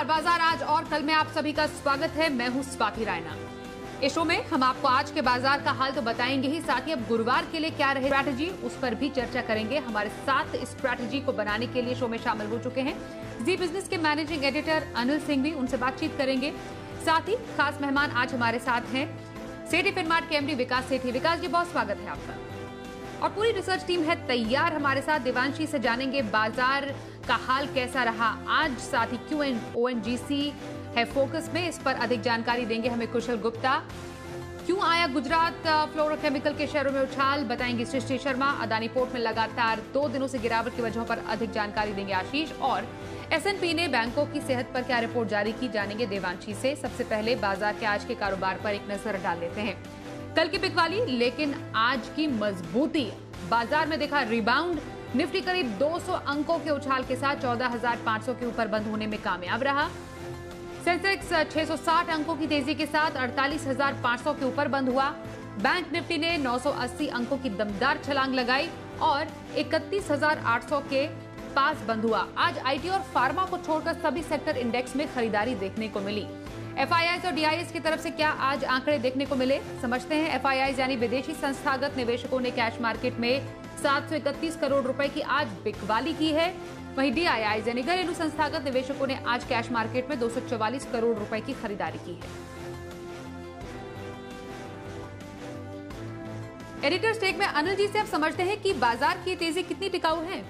बाजार आज और कल में आप सभी का स्वागत है। मैं हूं स्वाति रायना। इस शो में हम आपको आज के बाजार का हाल तो बताएंगे ही, साथ ही अब गुरुवार के लिए क्या रहे स्ट्रैटेजी उस पर भी चर्चा करेंगे। हमारे साथ इस स्ट्रैटेजी को बनाने के लिए शो में शामिल हो चुके हैं जी बिजनेस के मैनेजिंग एडिटर अनिल सिंह भी, उनसे बातचीत करेंगे। साथ ही खास मेहमान आज हमारे साथ हैं सेठी फिनमार्ट के एमडी विकास सेठी। विकास जी, बहुत स्वागत है आपका। और पूरी रिसर्च टीम है तैयार हमारे साथ। देवांशी से जानेंगे बाजार का हाल कैसा रहा आज, साथ ही क्यों ओएनजीसी है फोकस में, इस पर अधिक जानकारी देंगे हमें कुशल गुप्ता। क्यों आया गुजरात फ्लोरोकेमिकल के शेयरों में उछाल, बताएंगे सृष्टि शर्मा। अदानी पोर्ट में लगातार 2 दिनों से गिरावट की वजहों पर अधिक जानकारी देंगे आशीष। और एसएनपी ने बैंकों की सेहत पर क्या रिपोर्ट जारी की, जानेंगे देवांशी से। सबसे पहले बाजार के आज के कारोबार पर एक नजर डाल लेते हैं। कल की बिकवाली लेकिन आज की मजबूती, बाजार में देखा रिबाउंड। निफ्टी करीब 200 अंकों के उछाल के साथ 14,500 के ऊपर बंद होने में कामयाब रहा। सेंसेक्स 660 अंकों की तेजी के साथ 48,500 के ऊपर बंद हुआ। बैंक निफ्टी ने 980 अंकों की दमदार छलांग लगाई और 31,800 के पास बंद हुआ। आज आईटी और फार्मा को छोड़कर सभी सेक्टर इंडेक्स में खरीदारी देखने को मिली। एफआईआईज और डीआईएस की तरफ से क्या आज आंकड़े देखने को मिले, समझते हैं। एफआईआईज यानी विदेशी संस्थागत निवेशकों ने कैश मार्केट में 731 करोड़ रुपए की आज बिकवाली की है। वहीं डीआईआईज यानी घरेलू संस्थागत निवेशकों ने आज कैश मार्केट में 244 करोड़ रुपए की खरीदारी की है। एडिटर स्टेक में अनिल जी से अब समझते हैं कि बाजार की तेजी कितनी टिकाऊ है।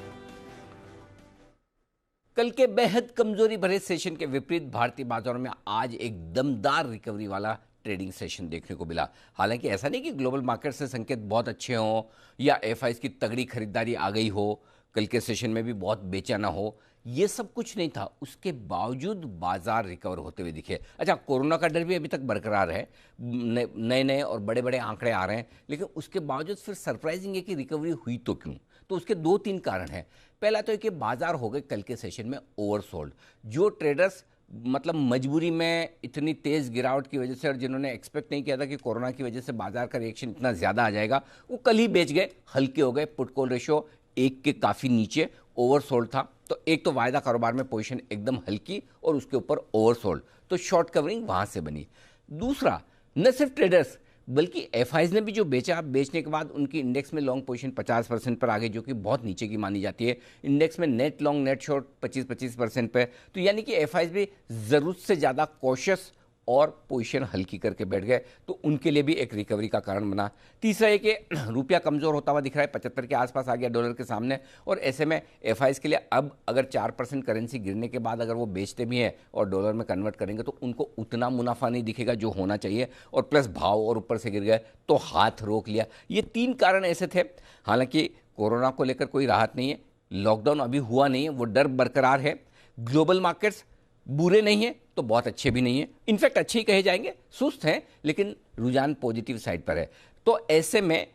कल के बेहद कमजोरी भरे सेशन के विपरीत भारतीय बाजारों में आज एक दमदार रिकवरी वाला ट्रेडिंग सेशन देखने को मिला। हालांकि ऐसा नहीं कि ग्लोबल मार्केट से संकेत बहुत अच्छे हों या एफआईआईज की तगड़ी खरीदारी आ गई हो, कल के सेशन में भी बहुत बेचैना हो, ये सब कुछ नहीं था। उसके बावजूद बाजार रिकवर होते हुए दिखे। अच्छा, कोरोना का डर भी अभी तक बरकरार है, नए नए और बड़े बड़े आंकड़े आ रहे हैं, लेकिन उसके बावजूद फिर सरप्राइजिंग है कि रिकवरी हुई तो क्यों। तो उसके 2-3 कारण हैं। पहला तो है कि बाजार हो गए कल के सेशन में ओवरसोल्ड। जो ट्रेडर्स मतलब मजबूरी में इतनी तेज गिरावट की वजह से और जिन्होंने एक्सपेक्ट नहीं किया था कि कोरोना की वजह से बाजार का रिएक्शन इतना ज़्यादा आ जाएगा, वो कल ही बेच गए, हल्के हो गए। पुट कॉल रेशियो 1 के काफ़ी नीचे ओवरसोल्ड था। तो एक तो वायदा कारोबार में पोजीशन एकदम हल्की और उसके ऊपर ओवरसोल्ड, तो शॉर्ट कवरिंग वहाँ से बनी। दूसरा, न सिर्फ ट्रेडर्स बल्कि एफआईआईज ने भी जो बेचा, बेचने के बाद उनकी इंडेक्स में लॉन्ग पोजीशन 50% पर आ गई, जो कि बहुत नीचे की मानी जाती है। इंडेक्स में नेट लॉन्ग नेट शॉर्ट 25% पे, तो यानी कि एफआईआईज भी ज़रूरत से ज़्यादा कॉशियस और पोजीशन हल्की करके बैठ गए, तो उनके लिए भी एक रिकवरी का कारण बना। तीसरा है कि रुपया कमज़ोर होता हुआ दिख रहा है, 75 के आसपास आ गया डॉलर के सामने, और ऐसे में एफआईआईज के लिए अब अगर 4% करेंसी गिरने के बाद अगर वो बेचते भी हैं और डॉलर में कन्वर्ट करेंगे तो उनको उतना मुनाफा नहीं दिखेगा जो होना चाहिए, और प्लस भाव और ऊपर से गिर गए तो हाथ रोक लिया। ये 3 कारण ऐसे थे। हालांकि कोरोना को लेकर कोई राहत नहीं है, लॉकडाउन अभी हुआ नहीं है, वो डर बरकरार है। ग्लोबल मार्केट्स बुरे नहीं है तो बहुत अच्छे भी नहीं है, इनफैक्ट अच्छे ही कहे जाएंगे, सुस्त हैं, लेकिन रुझान पॉजिटिव साइड पर है। तो ऐसे में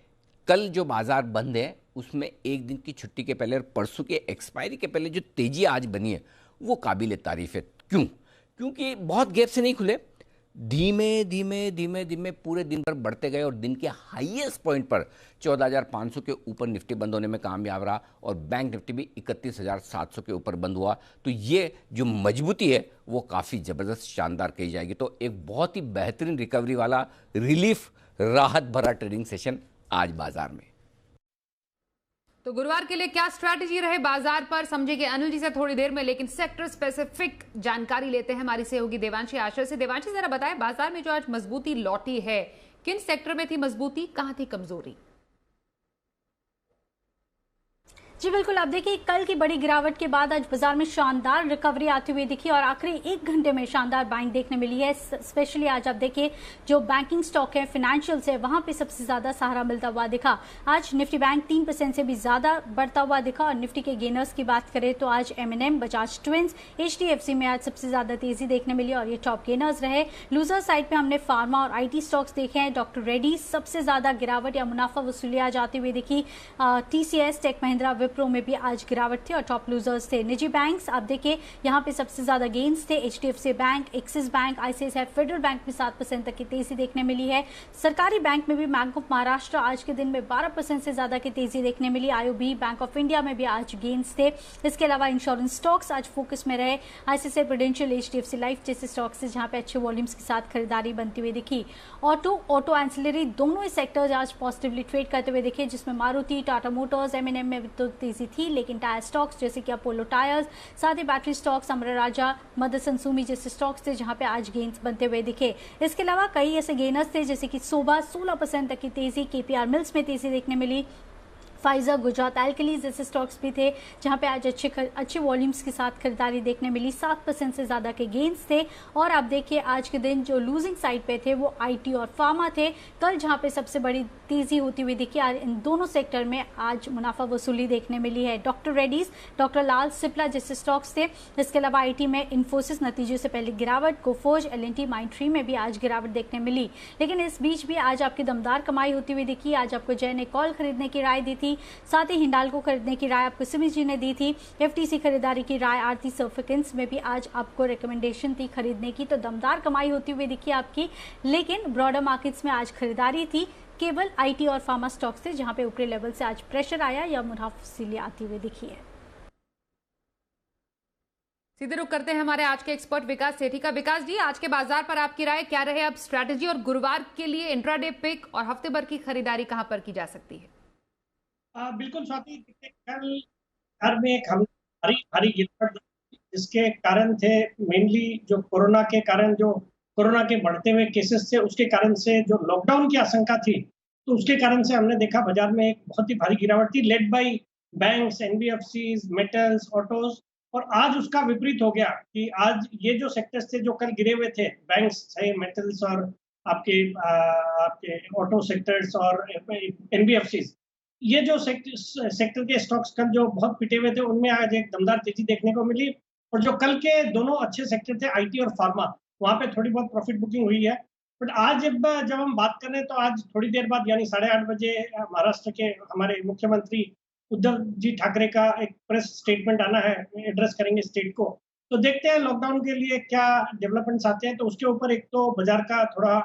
कल जो बाजार बंद है उसमें एक दिन की छुट्टी के पहले और परसों के एक्सपायरी के पहले जो तेजी आज बनी है वो काबिल तारीफ है। क्यों? क्योंकि बहुत गैप से नहीं खुले, धीमे धीमे पूरे दिन भर बढ़ते गए और दिन के हाईएस्ट पॉइंट पर 14,500 के ऊपर निफ्टी बंद होने में कामयाब रहा और बैंक निफ्टी भी 31,700 के ऊपर बंद हुआ। तो ये जो मजबूती है वो काफ़ी ज़बरदस्त शानदार कही जाएगी। तो एक बहुत ही बेहतरीन रिकवरी वाला रिलीफ राहत भरा ट्रेडिंग सेशन आज बाजार में। तो गुरुवार के लिए क्या स्ट्रैटेजी रहे बाजार पर, समझेंगे अनिल जी से थोड़ी देर में, लेकिन सेक्टर स्पेसिफिक जानकारी लेते हैं। हमारी सहयोगी देवांशी आशा से। देवांशी, जरा बताएं बाजार में जो आज मजबूती लौटी है, किन सेक्टर में थी मजबूती, कहां थी कमजोरी? जी बिल्कुल, आप देखिए कल की बड़ी गिरावट के बाद आज बाजार में शानदार रिकवरी आती हुई दिखी और आखिरी 1 घंटे में शानदार बाइंग देखने मिली है। स्पेशली आज आप देखिए जो बैंकिंग स्टॉक है, फाइनेंशियल्स है, वहां पे सबसे ज्यादा सहारा मिलता हुआ दिखा। आज निफ्टी बैंक 3% से भी ज्यादा बढ़ता हुआ दिखा। और निफ्टी के गेनर्स की बात करें तो आज M&M, बजाज ट्विंस, HDFC में आज सबसे ज्यादा तेजी देखने मिली और ये टॉप गेनर्स रहे। लूजर साइड पे हमने फार्मा और IT स्टॉक्स देखे हैं। डॉक्टर रेड्डी सबसे ज्यादा गिरावट या मुनाफा वसूली आज आती हुई दिखी। TCS, टेक महिंद्रा, विप्रो में भी आज गिरावट थी और टॉप लूजर्स थे निजी बैंक्स। आप देखिए यहाँ पे सबसे ज्यादा गेन्स थे HDFC bank, axis bank, ICICI federal bank में 7% तक की तेजी देखने मिली है। सरकारी बैंक में भी बैंक ऑफ महाराष्ट्र आज के दिन में 12% से ज्यादा की तेजी देखने मिली। IOB, बैंक ऑफ इंडिया में भी आज गेन्स थे। इसके अलावा इंश्योरेंस स्टॉक्स आज फोकस में रहे। ICICI प्रूडेंशियल, HDFC लाइफ जैसे स्टॉक्स से जहां पे अच्छे वॉल्यूम्स के साथ खरीदारी बनती हुई दिखी। ऑटो एंसिलरी दोनों ही सेक्टर्स आज पॉजिटिवली ट्रेड करते हुए दिखे, जिसमें मारुति, टाटा मोटर्स, M&M में तो तेजी थी, लेकिन टायर स्टॉक्स जैसे कि अपोलो टायर्स, साथ ही बैटरी स्टॉक्स, अमरा राजा, मदरसन सुमी जैसे स्टॉक्स थे जहां पे आज गेन्स बनते हुए दिखे। इसके अलावा कई ऐसे गेनर्स थे जैसे कि सोबा 16% तक की तेजी, KPR मिल्स में तेजी देखने मिली, फाइजर, गुजरात एल्कलीज जैसे स्टॉक्स भी थे जहां पे आज अच्छे वॉल्यूम्स के साथ खरीदारी देखने मिली। 7% से ज़्यादा के गेन्स थे। और आप देखिए आज के दिन जो लूजिंग साइड पे थे वो IT और फार्मा थे। कल जहां पे सबसे बड़ी तेजी होती हुई दिखी, इन दोनों सेक्टर में आज मुनाफा वसूली देखने मिली है। डॉक्टर रेड्डीज, डॉक्टर लाल, सिप्ला जैसे स्टॉक्स थे। इसके अलावा IT में इन्फोसिस नतीजों से पहले गिरावट, गोफोज, L&T, माइंडट्री में भी आज गिरावट देखने मिली। लेकिन इस बीच भी आज आपकी दमदार कमाई होती हुई दिखी। आज आपको जय ने कॉल खरीदने की राय दी थी, साथ ही हिंडाल को खरीदने की राय आपको सिमी जी ने दी थी। FTC खरीदारी की राय आरती सर्फिकेंस में भी आज आपको रिकमेंडेशन थी खरीदने की। तो दमदार कमाई होती हुई दिखी आपकी। लेकिन ब्रॉडर मार्केट्स में आज खरीदारी थी, केवल IT और फार्मा स्टॉक्स थे जहां पे ऊपरी लेवल से आज प्रेशर आया या मुनाफा वसूली आती हुई दिखी है। सीधे रुक करते हैं हमारे आज के एक्सपर्ट विकास सेठी का। विकास जी, आज के बाजार पर आपकी राय क्या रहे? अब स्ट्रैटेजी और गुरुवार के लिए इंट्राडे पिक और हफ्ते भर की खरीदारी कहां पर की जा सकती है? बिल्कुल स्वाति, कल घर में एक भारी गिरावट जिसके कारण थे मेनली जो कोरोना के कारण, जो कोरोना के बढ़ते हुए केसेस थे उसके कारण से, जो लॉकडाउन की आशंका थी तो उसके कारण से हमने देखा बाजार में एक बहुत ही भारी गिरावट थी, led by banks, NBFCs, metals, autos. और आज उसका विपरीत हो गया कि आज ये जो सेक्टर्स थे जो कल गिरे हुए थे, बैंक्स है, मेटल्स और आपके ऑटो सेक्टर्स और NBFCs, ये जो सेक्टर के स्टॉक्स कल जो बहुत पिटे हुए थे उनमें आज एक दमदार तेजी देखने को मिली। और जो कल के दोनों अच्छे सेक्टर थे IT और फार्मा, वहां पे थोड़ी बहुत प्रॉफिट बुकिंग हुई है। बट आज जब हम बात कर रहे हैं तो आज थोड़ी देर बाद यानी 8:30 बजे महाराष्ट्र के हमारे मुख्यमंत्री उद्धव जी ठाकरे का एक प्रेस स्टेटमेंट आना है, एड्रेस करेंगे स्टेट को। तो देखते हैं लॉकडाउन के लिए क्या डेवलपमेंट्स आते हैं। तो उसके ऊपर एक तो बाजार का थोड़ा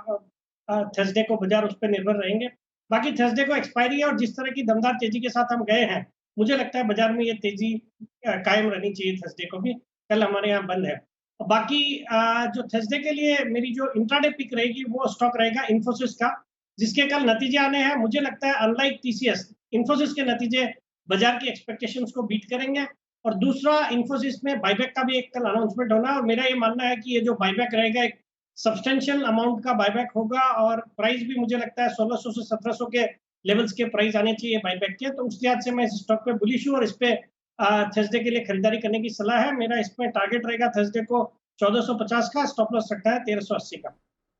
थर्सडे को बाजार उस पर निर्भर रहेंगे। बाकी थर्सडे को एक्सपायरी है और जिस तरह की दमदार तेजी के साथ हम गए हैं, मुझे लगता है बाजार में ये तेजी कायम रहनी चाहिए थर्सडे को भी। कल हमारे यहाँ बंद है। बाकी जो थर्सडे के लिए मेरी जो इंट्राडे पिक रहेगी वो स्टॉक रहेगा इन्फोसिस का, जिसके कल नतीजे आने हैं। मुझे लगता है अनलाइक TCS, इन्फोसिस के नतीजे बाजार की एक्सपेक्टेशंस को बीट करेंगे। और दूसरा, इन्फोसिस में बायबैक का भी एक कल अनाउंसमेंट होना है और मेरा ये मानना है कि ये जो बायबैक रहेगा एक सब्सटेंशियल अमाउंट का बायबैक होगा और प्राइस भी मुझे लगता है 1600 से 1700 के लेवल्स के प्राइस आने चाहिए बायबैक के। तो उस लिहाज से मैं इस स्टॉक पे बुलिश हूँ और इस पे थर्सडे के लिए खरीदारी करने की सलाह है। मेरा इसमें टारगेट रहेगा थर्सडे को 1450 का, स्टॉप लॉस रखना है 1380 का।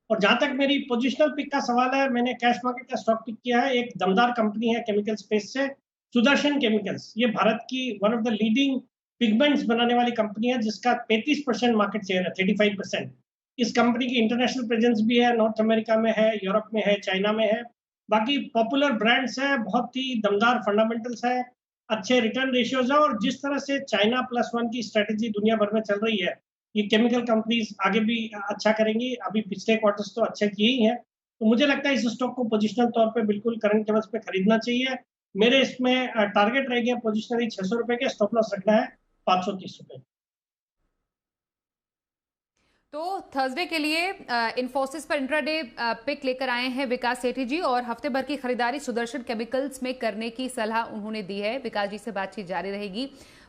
और जहां तक मेरी पोजिशनल पिक का सवाल है, मैंने कैश मार्केट का स्टॉक पिक किया है। एक दमदार कंपनी है केमिकल स्पेस से, सुदर्शन केमिकल्स। ये भारत की one of the leading pigments बनाने वाली कंपनी है जिसका 35% मार्केट शेयर है, 35%। इस कंपनी की इंटरनेशनल प्रेजेंस भी है, नॉर्थ अमेरिका में है, यूरोप में है, चाइना में है। बाकी पॉपुलर ब्रांड्स है, बहुत ही दमदार फंडामेंटल्स है, अच्छे रिटर्न रेशियोज है। और जिस तरह से चाइना +1 की स्ट्रेटेजी दुनिया भर में चल रही है, ये केमिकल कंपनीज आगे भी अच्छा करेंगी। अभी पिछले क्वार्टर्स तो अच्छे किए ही हैं। तो मुझे लगता है इस स्टॉक को पोजिशनल तौर पे बिल्कुल करंट लेवल्स पे खरीदना चाहिए। मेरे इसमें टारगेट रह गया पोजिशनली 600 रुपए के, स्टॉप लॉस रखना है 530 रुपए। तो थर्सडे के लिए इन्फोसिस पर इंट्राडे पिक लेकर आए हैं विकास सेठी जी और हफ्ते भर की खरीदारी सुदर्शन केमिकल्स में करने की सलाह उन्होंने दी है। विकास जी से बातचीत जारी रहेगी।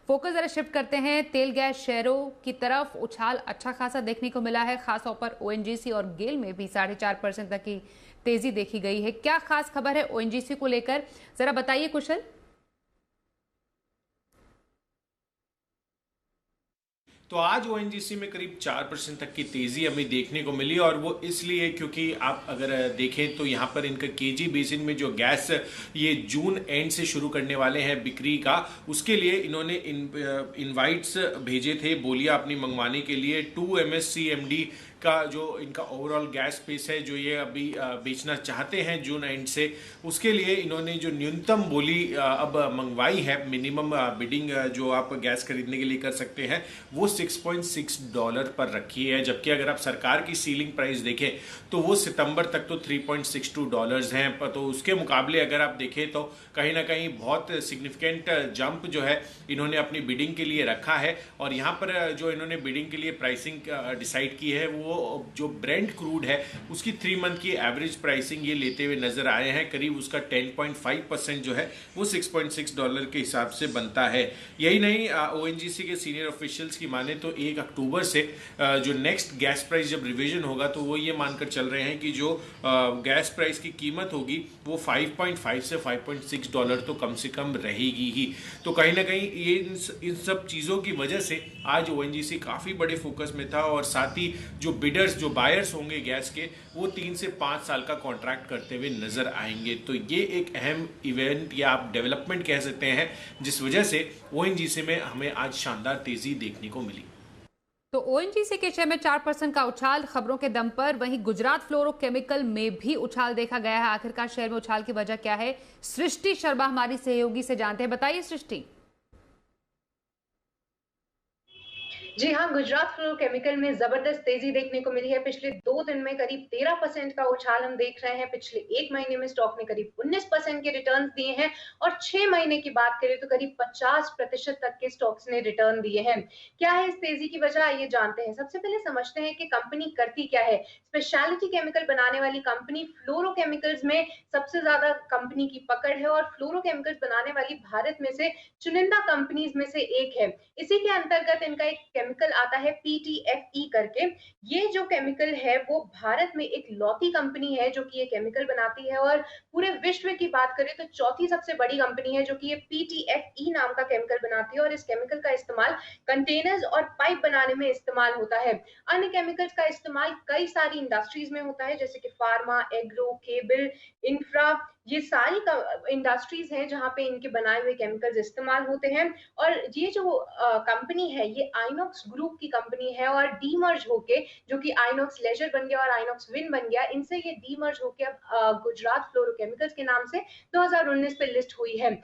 फोकस जरा शिफ्ट करते हैं तेल गैस शेयरों की तरफ। उछाल अच्छा खासा देखने को मिला है, खासतौर पर ONGC और गेल में भी 4.5% तक की तेजी देखी गई है। क्या खास खबर है ONGC को लेकर, जरा बताइए कुशल। तो आज ONGC में करीब 4% तक की तेजी हमें देखने को मिली और वो इसलिए क्योंकि आप अगर देखें तो यहाँ पर इनका KG बेसिन में जो गैस ये जून एंड से शुरू करने वाले हैं बिक्री का, उसके लिए इन्होंने इनवाइट्स भेजे थे बोलियां अपनी मंगवाने के लिए। 2 MSCMD का जो इनका ओवरऑल गैस स्पेस है जो ये अभी बेचना चाहते हैं जून एंड से, उसके लिए इन्होंने जो न्यूनतम बोली अब मंगवाई है, मिनिमम बिडिंग जो आप गैस खरीदने के लिए कर सकते हैं वो $6.6 पर रखी है। जबकि अगर आप सरकार की सीलिंग प्राइस देखें तो वो सितंबर तक तो $3.62 हैं, तो उसके मुकाबले अगर आप देखें तो कहीं ना कहीं बहुत सिग्निफिकेंट जंप जो है इन्होंने अपनी बिडिंग के लिए रखा है। और यहाँ पर जो इन्होंने बिडिंग के लिए प्राइसिंग डिसाइड की है वो जो ब्रेंट क्रूड है उसकी 3 मंथ की एवरेज प्राइसिंग ये लेते हुए नजर आए हैं। करीब उसका 10.5% जो है वो $6.6 के हिसाब से बनता है। यही नहीं, ONGC के सीनियर ऑफिशियल्स की माने तो 1 अक्टूबर से जो नेक्स्ट गैस प्राइस जब रिवीजन होगा तो वो ये मानकर चल रहे हैं कि जो गैस प्राइस की कीमत होगी वो 5.5 से $5.6 तो कम से कम रहेगी ही। तो कहीं ना कहीं ये इन सब चीज़ों की वजह से आज ONGC काफ़ी बड़े फोकस में था। और साथ ही जो बिडर्स, जो बायर्स होंगे गैस के, वो 3 से 5 साल का कॉन्ट्रैक्ट करते हुए नजर आएंगे। तो ये एक अहम इवेंट या आप डेवलपमेंट कह सकते हैं जिस वजह से ONGC में हमें आज शानदार तेजी देखने को मिली। तो ONGC के शेयर में 4% का उछाल खबरों के दम पर, वहीं गुजरात फ्लोरोकेमिकल में भी उछाल देखा गया है। आखिरकार शेयर में उछाल की वजह क्या है, सृष्टि शर्मा हमारी सहयोगी से जानते हैं। बताइए सृष्टि। जी हाँ, गुजरात फ्लोरोकेमिकल में जबरदस्त तेजी देखने को मिली है। पिछले 2 दिन में करीब 13% का उछाल हम देख रहे हैं। पिछले 1 महीने में स्टॉक ने करीब 19% के रिटर्न दिए हैं और 6 महीने की बात करें तो करीब 50% तक के स्टॉक्स ने रिटर्न दिए हैं। क्या है इस तेजी की वजह, आइए जानते हैं। सबसे पहले समझते हैं कि कंपनी करती क्या है। स्पेशलिटी केमिकल बनाने वाली कंपनी फ्लोरोकेमिकल्स में सबसे ज्यादा कंपनी की पकड़ है और फ्लोरोकेमिकल्स बनाने वाली भारत में से चुनिंदा कंपनीज में से एक है। इसी के अंतर्गत इनका एक केमिकल आता है PTFE करके। ये जो केमिकल है वो भारत में एक लौती कंपनी है जो कि ये केमिकल बनाती है और पूरे विश्व की बात करें तो चौथी सबसे बड़ी कंपनी है जो कि ये PTFE नाम का केमिकल बनाती है। और इस केमिकल का इस्तेमाल कंटेनर्स और पाइप बनाने में इस्तेमाल होता है। अन्य केमिकल्स का इस्तेमाल कई सारी इंडस्ट्रीज में होता है जैसे कि फार्मा, एग्रो, केबल, इंफ्रा, ये सारी इंडस्ट्रीज हैं जहां पे इनके बनाए हुए केमिकल्स इस्तेमाल होते हैं। और ये जो कंपनी है ये आइनॉक्स ग्रुप की कंपनी है और डीमर्ज होके, जो कि आइनॉक्स लेजर बन गया और आइनॉक्स विन बन गया, इनसे ये डीमर्ज होके अब गुजरात फ्लोरोकेमिकल्स के नाम से 2019 पे लिस्ट हुई है।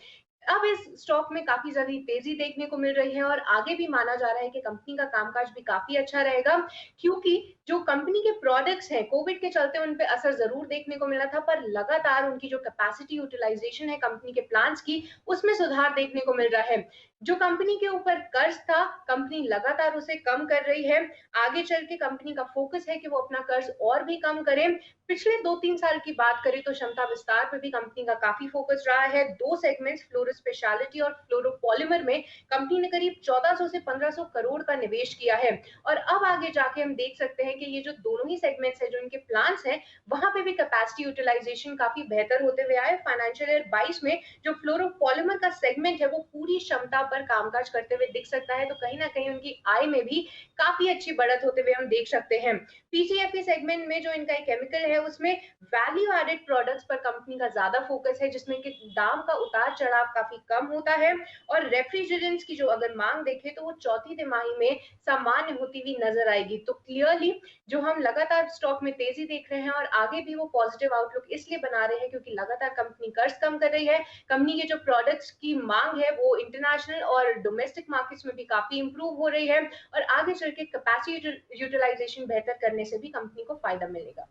अब इस स्टॉक में काफी ज्यादा तेजी देखने को मिल रही है और आगे भी माना जा रहा है कि कंपनी का कामकाज भी काफी अच्छा रहेगा, क्योंकि जो कंपनी के प्रोडक्ट्स हैं कोविड के चलते उन पे असर जरूर देखने को मिला था, पर लगातार उनकी जो कैपेसिटी यूटिलाइजेशन है कंपनी के प्लांट्स की, उसमें सुधार देखने को मिल रहा है। जो कंपनी के ऊपर कर्ज था, कंपनी लगातार उसे कम कर रही है। आगे चल के कंपनी का फोकस है कि वो अपना कर्ज और भी कम करे। पिछले 2-3 साल की बात करें तो क्षमता विस्तार पे भी कंपनी का काफी फोकस रहा है। 2 सेगमेंट्स फ्लोरो स्पेशलिटी और फ्लोरोपॉलीमर में कंपनी ने करीब 1400 से 1500 करोड़ का निवेश किया है। और अब आगे जाके हम देख सकते हैं कि ये जो दोनों ही सेगमेंट्स है, जो इनके प्लांट्स हैं, वहां पे भी कैपेसिटी यूटिलाइजेशन काफी बेहतर होते हुए आए। फाइनेंशियल ईयर 22 में जो फ्लोरोपॉलीमर का सेगमेंट है वो पूरी क्षमता पर कामकाज करते हुए दिख सकता है। तो कहीं ना कहीं उनकी आय में भी काफी अच्छी बढ़त होते हुए हम देख सकते हैं। PTFE सेगमेंट में जो इनका केमिकल है उसमें वैल्यू एडेड प्रोडक्ट्स पर कंपनी का ज्यादा फोकस है, जिसमें कि दाम का उतार चढ़ाव काफी कम होता है। और रेफ्रिजरेंट्स की जो अगर मांग देखें तो वो चौथी तिमाही में सामान्य होती हुई नजर आएगी। तो क्लियरली जो हम लगातार स्टॉक में तेजी देख रहे हैं और आगे भी वो पॉजिटिव आउटलुक इसलिए बना रहे हैं क्योंकि लगातार कंपनी कर्ज कम कर रही है। कंपनी के जो प्रोडक्ट्स की मांग है वो इंटरनेशनल और डोमेस्टिक मार्केट्स में भी काफी इंप्रूव हो रही है और आगे चल के कैपेसिटी यूटिलाइजेशन बेहतर करने से भी कंपनी को फायदा मिलेगा।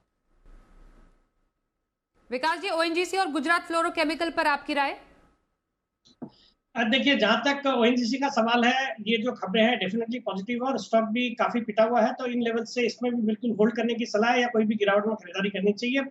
विकास जी, ONGC और गुजरात फ्लोरोकेमिकल पर आपकी राय? देखिए, जहां तक ONGC का सवाल है, ये जो खबरें हैं डेफिनेटली पॉजिटिव है और स्टॉक भी काफी पिटा हुआ है, तो इन लेवल से इसमें भी बिल्कुल होल्ड करने की सलाह है या कोई भी गिरावट में खरीदारी करनी चाहिए।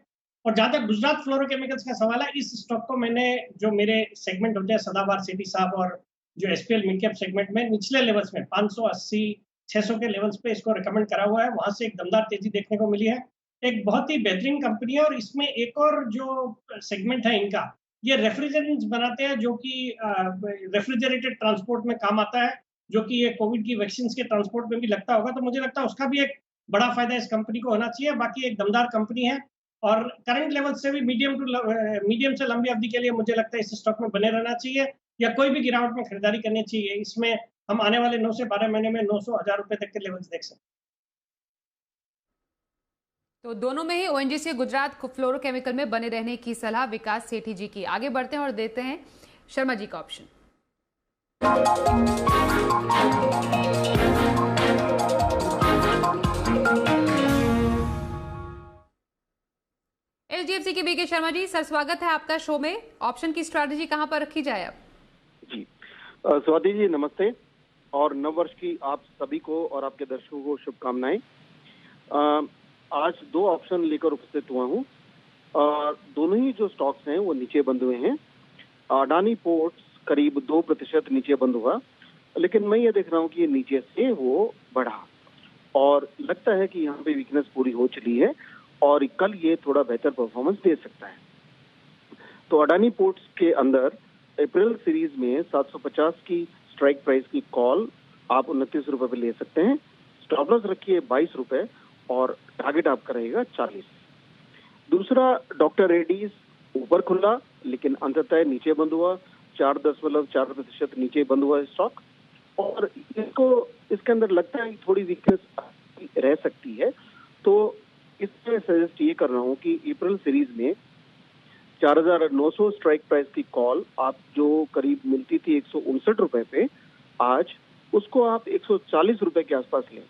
और जहां तक गुजरात फ्लोरोकेमिकल्स का सवाल है, इस स्टॉक को मैंने, जो मेरे सेगमेंट होते हैं सदाबहार, सेठी साहब और जो SPL मिड कैप सेगमेंट में निचले लेवल्स में 580-600 के लेवल्स पे इसको रिकमेंड करा हुआ है। वहां से एक दमदार तेजी देखने को मिली है। एक बहुत ही बेहतरीन कंपनी है और इसमें एक और जो सेगमेंट है इनका, ये रेफ्रिजरेंट्स बनाते हैं जो कि रेफ्रिजरेटेड ट्रांसपोर्ट में काम आता है, जो कि ये कोविड की वैक्सीन के ट्रांसपोर्ट में भी लगता होगा। तो मुझे लगता है उसका भी एक बड़ा फायदा इस कंपनी को होना चाहिए। बाकी एक दमदार कंपनी है और करंट लेवल से भी मीडियम से लंबी अवधि के लिए मुझे लगता है इस स्टॉक में बने रहना चाहिए या कोई भी गिरावट में खरीदारी करनी चाहिए। इसमें हम आने वाले 9 से 12 महीने में 900-1000 रुपए तक के लेवल्स देख सकते हैं। तो दोनों में ही ओएनजीसी गुजरात फ्लोरोकेमिकल में बने रहने की सलाह विकास सेठी जी की। आगे बढ़ते हैं और देते हैं शर्मा जी का ऑप्शन। एचडीएफसी के बीके शर्मा जी, सर स्वागत है आपका शो में। ऑप्शन की स्ट्रैटेजी कहां पर रखी जाए अब? जी स्वाति जी नमस्ते और नव वर्ष की आप सभी को और आपके दर्शकों को शुभकामनाएं। आज दो ऑप्शन लेकर उपस्थित हुआ हूं। दोनों ही जो स्टॉक्स हैं वो नीचे बंद हुए हैं। अडानी पोर्ट्स करीब 2% नीचे बंद हुआ, लेकिन मैं ये देख रहा हूं कि ये नीचे से वो बढ़ा और लगता है कि यहाँ पे वीकनेस पूरी हो चली है और कल ये थोड़ा बेहतर परफॉर्मेंस दे सकता है। तो अडानी पोर्ट्स के अंदर अप्रैल सीरीज में 750 की स्ट्राइक प्राइस की कॉल आप 29 रुपए पे ले सकते हैं। स्टॉप लॉस रखिए 22 रुपए और टारगेट आपका रहेगा 40। दूसरा डॉक्टर रेड्डीज ऊपर खुला लेकिन अंततः नीचे बंद हुआ, 4.4% नीचे बंद हुआ स्टॉक और इसके अंदर लगता है थोड़ी वीकनेस रह सकती है। तो इसमें सजेस्ट ये कर रहा हूँ कि अप्रैल सीरीज में 4,900 स्ट्राइक प्राइस की कॉल आप जो करीब मिलती थी 159 रुपए पे, आज उसको आप 140 रुपए के आसपास लें।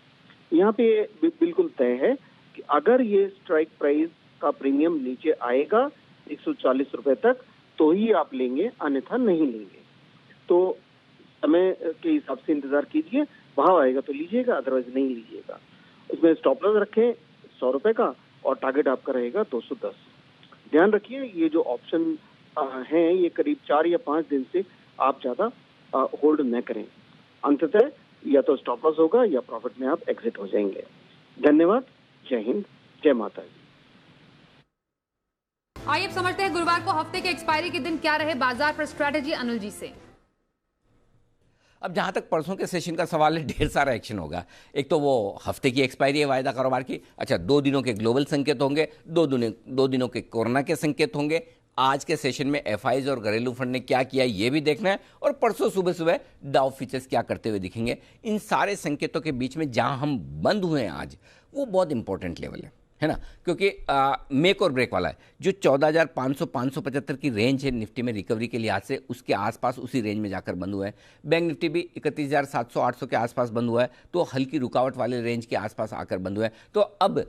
यहाँ पे बिल्कुल तय है कि अगर ये स्ट्राइक प्राइस का प्रीमियम नीचे आएगा 140 रुपए तक तो ही आप लेंगे, अन्यथा नहीं लेंगे। तो समय के हिसाब से इंतजार कीजिए, भाव आएगा तो लीजिएगा, अदरवाइज नहीं लीजिएगा। उसमें स्टॉप लॉस रखें 100 रुपए का और टारगेट आपका रहेगा 210। ध्यान रखिए ये जो ऑप्शन हैं ये करीब 4 या 5 दिन से आप ज्यादा होल्ड न करें, अंततः या तो स्टॉप लॉस होगा या प्रॉफिट में आप एग्जिट हो जाएंगे। धन्यवाद, जय हिंद, जय माता दी। आइए अब समझते हैं गुरुवार को हफ्ते के एक्सपायरी के दिन क्या रहे बाजार पर स्ट्रैटेजी, अनिल जी से। अब जहां तक परसों के सेशन का सवाल है, ढेर सारा एक्शन होगा। एक तो वो हफ्ते की एक्सपायरी है वायदा कारोबार की, अच्छा 2 दिनों के ग्लोबल संकेत होंगे, 2 दिनों के कोरोना के संकेत होंगे। आज के सेशन में एफआईज और घरेलू फंड ने क्या किया ये भी देखना है और परसों सुबह सुबह डाउ फ्यूचर्स क्या करते हुए दिखेंगे। इन सारे संकेतों के बीच में जहां हम बंद हुए हैं आज, वो बहुत इंपॉर्टेंट लेवल है ना, क्योंकि मेक और ब्रेक वाला है। जो 14,500-575 की रेंज है निफ्टी में रिकवरी के लिहाज से, उसके आसपास उसी रेंज में जाकर बंद हुआ है। बैंक निफ्टी भी 31,700-800 के आसपास बंद हुआ है, तो हल्की रुकावट वाले रेंज के आसपास आकर बंद हुआ है। तो अब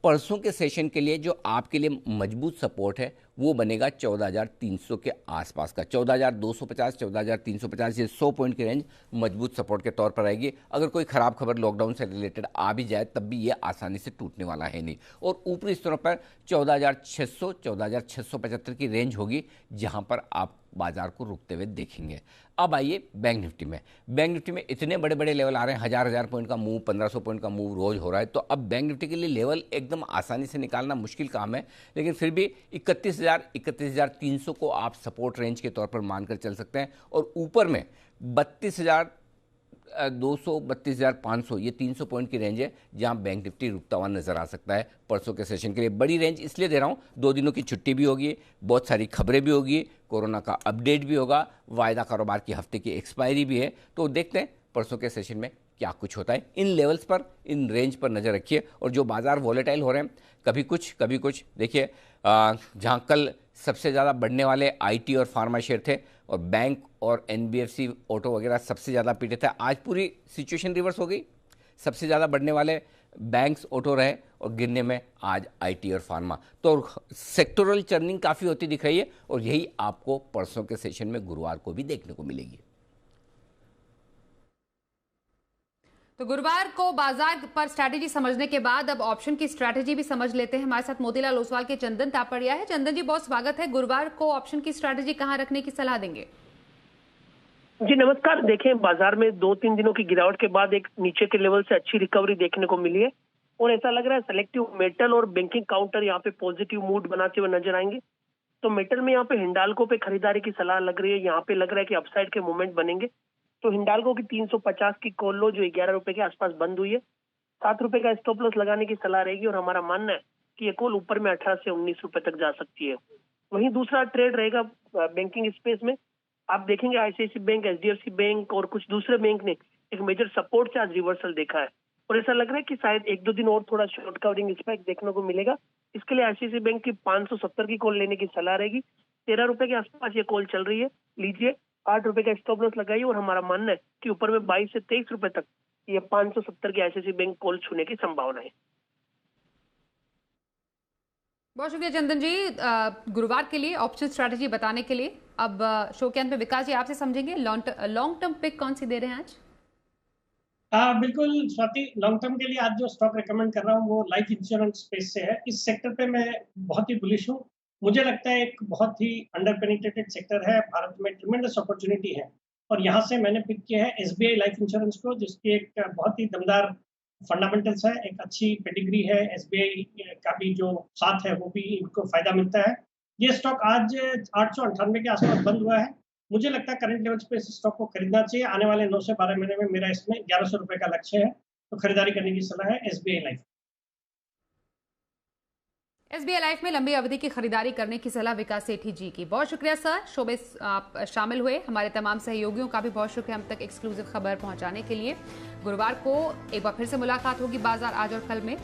परसों के सेशन के लिए जो आपके लिए मजबूत सपोर्ट है वो बनेगा 14,300 के आसपास का। 14,250, 14,350 ये 100 पॉइंट की रेंज मजबूत सपोर्ट के तौर पर आएगी। अगर कोई खराब खबर लॉकडाउन से रिलेटेड आ भी जाए तब भी ये आसानी से टूटने वाला है नहीं। और ऊपरी स्तरों पर 14,600, 14,675 की रेंज होगी जहां पर आप बाजार को रुकते हुए देखेंगे। अब आइए बैंक निफ्टी में। बैंक निफ्टी में इतने बड़े बड़े लेवल आ रहे हैं, 1000 पॉइंट का मूव, 1500 पॉइंट का मूव रोज हो रहा है। तो अब बैंक निफ्टी के लिए लेवल एकदम आसानी से निकालना मुश्किल काम है, लेकिन फिर भी 31,300 को आप सपोर्ट रेंज के तौर पर मानकर चल सकते हैं। और ऊपर में 32,200, 32,500 ये 300 पॉइंट की रेंज है जहां बैंक निफ्टी रुकता हुआ नजर आ सकता है परसों के सेशन के लिए। बड़ी रेंज इसलिए दे रहा हूं, 2 दिनों की छुट्टी भी होगी, बहुत सारी खबरें भी होगी, कोरोना का अपडेट भी होगा, वायदा कारोबार की हफ्ते की एक्सपायरी भी है। तो देखते हैं परसों के सेशन में क्या कुछ होता है। इन लेवल्स पर, इन रेंज पर नजर रखिए। और जो बाजार वॉलेटाइल हो रहे हैं, कभी कुछ देखिए, जहां कल सबसे ज़्यादा बढ़ने वाले आईटी और फार्मा शेयर थे और बैंक और एनबीएफसी ऑटो वगैरह सबसे ज़्यादा पीटे थे, आज पूरी सिचुएशन रिवर्स हो गई। सबसे ज़्यादा बढ़ने वाले बैंक्स, ऑटो रहे और गिरने में आज आईटी और फार्मा। तो सेक्टोरल चर्निंग काफ़ी होती दिख रही है और यही आपको परसों के सेशन में गुरुवार को भी देखने को मिलेगी। तो गुरुवार को बाजार पर स्ट्रैटेजी समझने के बाद अब ऑप्शन की स्ट्रैटेजी भी समझ लेते हैं। हमारे साथ मोतीलाल ओसवाल के चंदन तापड़िया है। चंदन जी, बहुत स्वागत है। गुरुवार को ऑप्शन की स्ट्रैटेजी कहां रखने की सलाह देंगे? जी नमस्कार। देखें, बाजार में 2-3 दिनों की गिरावट के बाद एक नीचे के लेवल से अच्छी रिकवरी देखने को मिली है और ऐसा लग रहा है सेलेक्टिव मेटल और बैंकिंग काउंटर यहाँ पे पॉजिटिव मूड बनाते हुए नजर आएंगे। तो मेटल में यहाँ पे हिंडाल्को पे खरीदारी की सलाह लग रही है। यहाँ पे लग रहा है कि अपसाइड के मूवमेंट बनेंगे। तो हिंडाल्को की 350 की कॉल लो जो 11 रुपए के आसपास बंद हुई है, 7 रुपए का स्टॉप लॉस लगाने की सलाह रहेगी और हमारा मानना है कि ये कॉल ऊपर में 18 से 19 रुपए तक जा सकती है। वहीं दूसरा ट्रेड रहेगा बैंकिंग स्पेस में। आप देखेंगे आईसीआईसी बैंक, एचडीएफसी बैंक और कुछ दूसरे बैंक ने एक मेजर सपोर्ट से आज रिवर्सल देखा है। और ऐसा लग रहा है कि शायद 1-2 दिन और थोड़ा शॉर्ट कवरिंग स्पाइक देखने को मिलेगा। इसके लिए आईसीआईसीआई बैंक की 570 की कॉल लेने की सलाह रहेगी। 13 रुपए के आसपास ये कॉल चल रही है, लीजिए। 8 रुपए का स्टॉप लॉस लगाइए और हमारा मानना है कि ऊपर में 22 से 23 रुपए तक ये 570 की आईसीआईसीआई बैंक कॉल छूने की संभावना है। बहुत शुक्रिया चंदन जी, गुरुवार के लिए ऑप्शन स्ट्रैटेजी बताने के लिए। अब शो के अंत में विकास जी आपसे समझेंगे लॉन्ग टर्म पिक कौन सी दे रहे हैं आज? बिल्कुल स्वाति, लॉन्ग टर्म के लिए आज जो स्टॉक रिकमेंड कर रहा हूँ वो लाइफ इंश्योरेंस स्पेस से है। इस सेक्टर पे मैं बहुत ही बुलिश हूँ। मुझे लगता है एक बहुत ही अंडर पेनिट्रेटेड सेक्टर है, भारत में ट्रिमेंडस अपॉर्चुनिटी है और यहाँ से मैंने पिक किया है एसबीआई लाइफ इंश्योरेंस को, जिसकी एक बहुत ही दमदार फंडामेंटल्स है, एक अच्छी पेडिग्री है। एसबीआई का भी जो साथ है वो भी इनको फायदा मिलता है। ये स्टॉक आज 898 के आसपास बंद हुआ है। मुझे लगता है करंट लेवल्स पे इस स्टॉक को खरीदना चाहिए। आने वाले 9 से 12 महीने में मेरा इसमें 1100 रुपए का लक्ष्य है, तो खरीदारी करने की सलाह है एसबीआई लाइफ। एसबीआई लाइफ में लंबी अवधि की खरीदारी करने की सलाह विकास सेठी जी की। बहुत शुक्रिया सर, शो में आप शामिल हुए। हमारे तमाम सहयोगियों का भी बहुत शुक्रिया हम तक एक्सक्लूसिव खबर पहुंचाने के लिए। गुरुवार को एक बार फिर से मुलाकात होगी बाजार आज और कल में।